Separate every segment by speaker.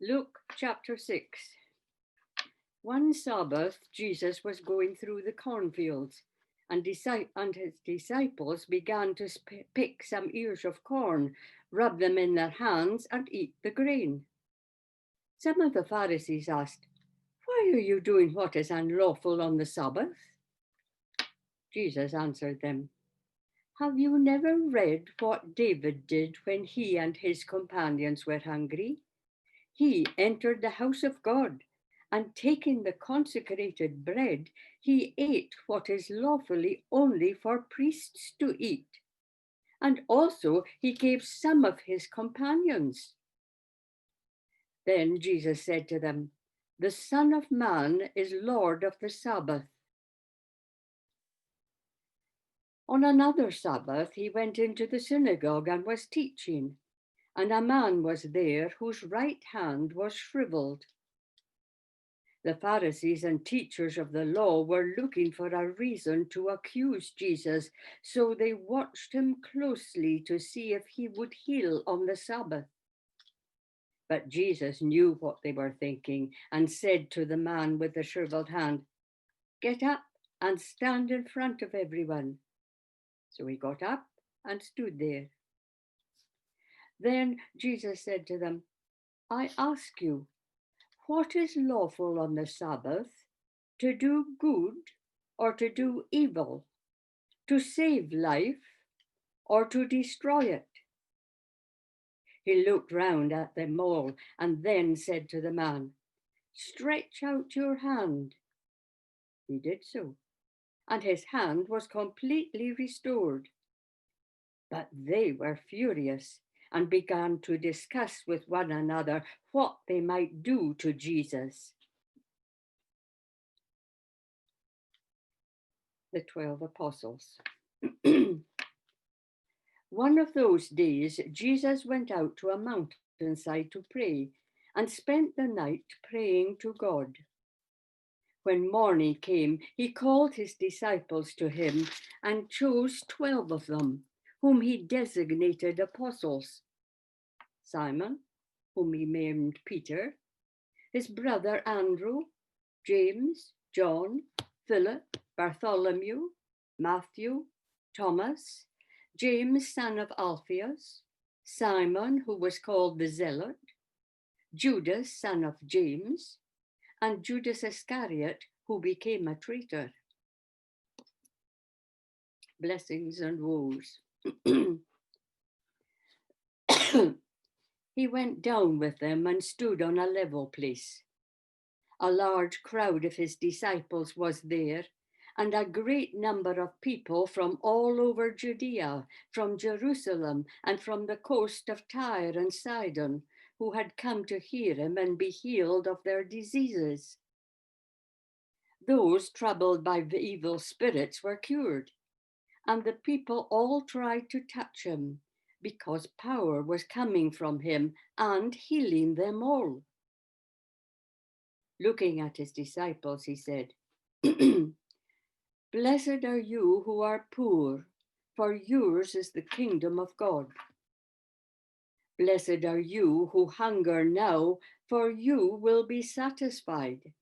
Speaker 1: Luke chapter 6. One Sabbath, Jesus was going through the cornfields, and his disciples began to pick some ears of corn, rub them in their hands, and eat the grain. Some of the Pharisees asked, "Why are you doing what is unlawful on the Sabbath?" Jesus answered them, "Have you never read what David did when he and his companions were hungry? He entered the house of God, and taking the consecrated bread, he ate what is lawfully only for priests to eat. And also he gave some of his companions." Then Jesus said to them, "The Son of Man is Lord of the Sabbath." On another Sabbath, he went into the synagogue and was teaching, and a man was there whose right hand was shriveled. The Pharisees and teachers of the law were looking for a reason to accuse Jesus, so they watched him closely to see if he would heal on the Sabbath. But Jesus knew what they were thinking and said to the man with the shriveled hand, "Get up and stand in front of everyone." So he got up and stood there. Then Jesus said to them, "I ask you, what is lawful on the Sabbath, to do good or to do evil, to save life or to destroy it?" He looked round at them all and then said to the man, "Stretch out your hand." He did so, and his hand was completely restored. But they were furious and began to discuss with one another what they might do to Jesus. The 12 Apostles. One of those days, Jesus went out to a mountainside to pray and spent the night praying to God. When morning came, he called his disciples to him and chose 12 of them, whom he designated apostles: Simon, whom he named Peter, his brother Andrew, James, John, Philip, Bartholomew, Matthew, Thomas, James, son of Alphaeus, Simon, who was called the Zealot, Judas, son of James, and Judas Iscariot, who became a traitor. Blessings and woes. He went down with them and stood on a level place. A large crowd of his disciples was there, and a great number of people from all over Judea, from Jerusalem, and from the coast of Tyre and Sidon, who had come to hear him and be healed of their diseases. Those troubled by the evil spirits were cured, and the people all tried to touch him, because power was coming from him and healing them all. Looking at his disciples, he said, "Blessed are you who are poor, for yours is the kingdom of God. Blessed are you who hunger now, for you will be satisfied.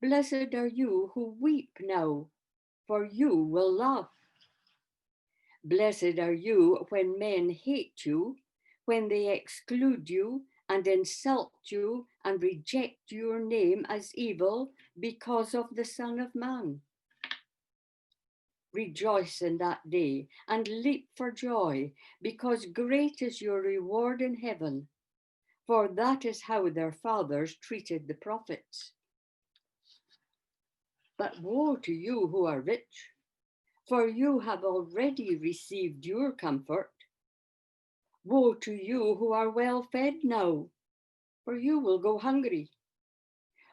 Speaker 1: Blessed are you who weep now, for you will laugh. Blessed are you when men hate you, when they exclude you and insult you and reject your name as evil because of the Son of Man. Rejoice in that day and leap for joy, because great is your reward in heaven, for that is how their fathers treated the prophets. But woe to you who are rich, for you have already received your comfort. Woe to you who are well fed now, for you will go hungry.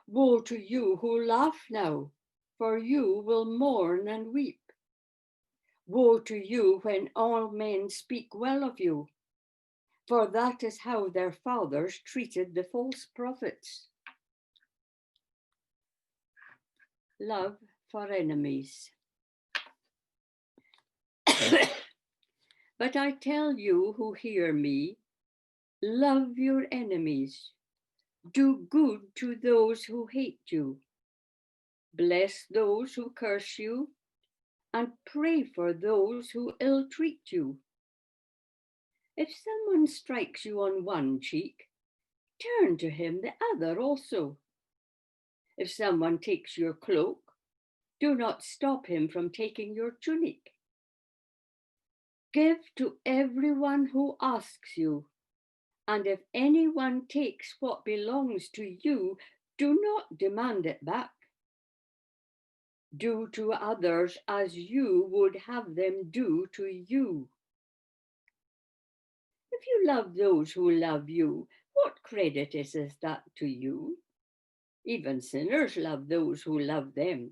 Speaker 1: Woe to you who laugh now, for you will mourn and weep. Woe to you when all men speak well of you, for that is how their fathers treated the false prophets. Love for enemies. But I tell you who hear me, love your enemies, Do good to those who hate you. Bless those who curse you, and pray for those who ill-treat you. If someone strikes you on one cheek, turn to him the other also. If someone takes your cloak, do not stop him from taking your tunic. Give to everyone who asks you, and if anyone takes what belongs to you, do not demand it back. Do to others as you would have them do to you. If you love those who love you, what credit is that to you? Even sinners love those who love them.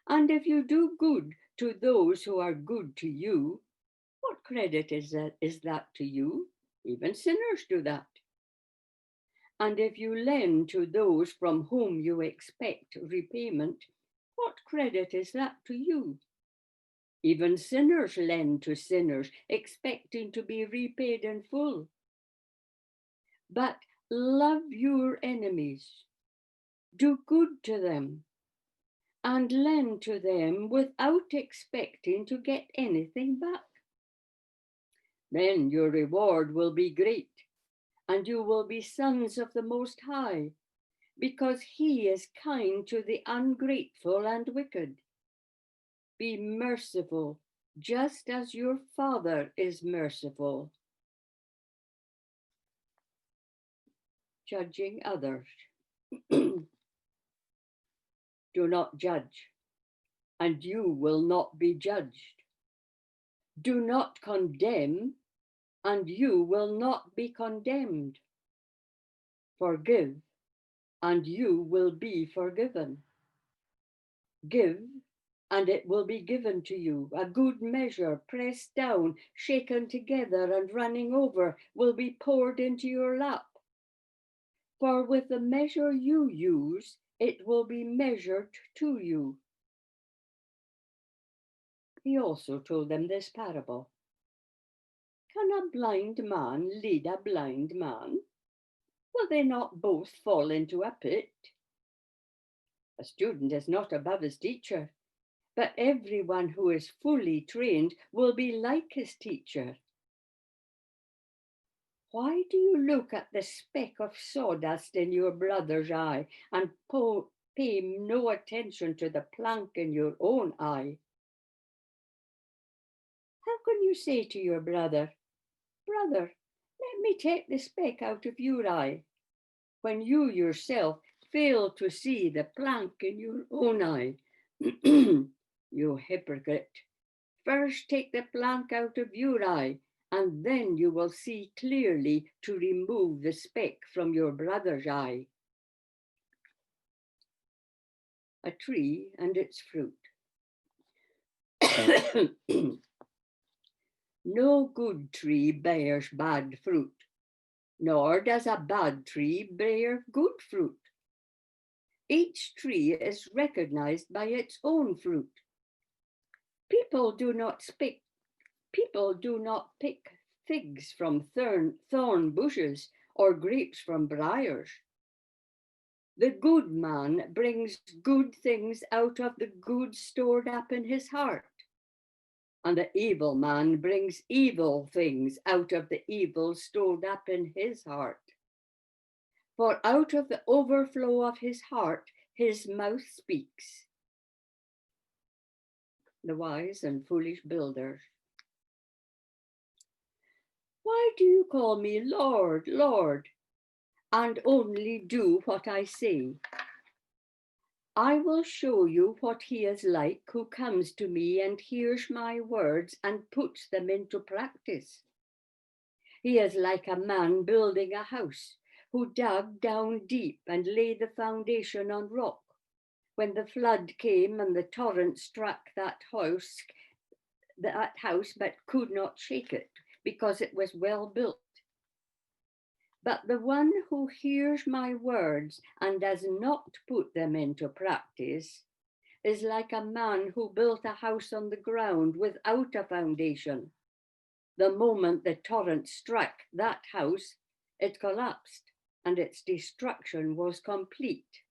Speaker 1: And if you do good to those who are good to you, what credit is that to you? Even sinners do that. And if you lend to those from whom you expect repayment, what credit is that to you? Even sinners lend to sinners, expecting to be repaid in full. But love your enemies, do good to them, and lend to them without expecting to get anything back. Then your reward will be great, and you will be sons of the Most High, because he is kind to the ungrateful and wicked. Be merciful, just as your Father is merciful. Judging others. Do not judge, and you will not be judged. Do not condemn, and you will not be condemned. Forgive, and you will be forgiven. Give, and it will be given to you. A good measure, pressed down, shaken together, and running over, will be poured into your lap. For with the measure you use, it will be measured to you. He also told them this parable. Can a blind man lead a blind man? Will they not both fall into a pit? A student is not above his teacher, but everyone who is fully trained will be like his teacher. Why do you look at the speck of sawdust in your brother's eye and pay no attention to the plank in your own eye? How can you say to your brother, "Brother, let me take the speck out of your eye," when you yourself fail to see the plank in your own eye? You hypocrite! First take the plank out of your eye, and then you will see clearly to remove the speck from your brother's eye. A tree and its fruit. No good tree bears bad fruit, nor does a bad tree bear good fruit. Each tree is recognized by its own fruit. People do not pick figs from thorn bushes or grapes from briars. The good man brings good things out of the good stored up in his heart, and the evil man brings evil things out of the evil stored up in his heart. For out of the overflow of his heart, his mouth speaks. The wise and foolish builders. Why do you call me Lord, Lord, and only do what I say? I will show you what he is like who comes to me and hears my words and puts them into practice. He is like a man building a house who dug down deep and laid the foundation on rock. When the flood came and the torrent struck that house but could not shake it because it was well built. But the one who hears my words and does not put them into practice is like a man who built a house on the ground without a foundation. The moment the torrent struck that house, it collapsed, and its destruction was complete.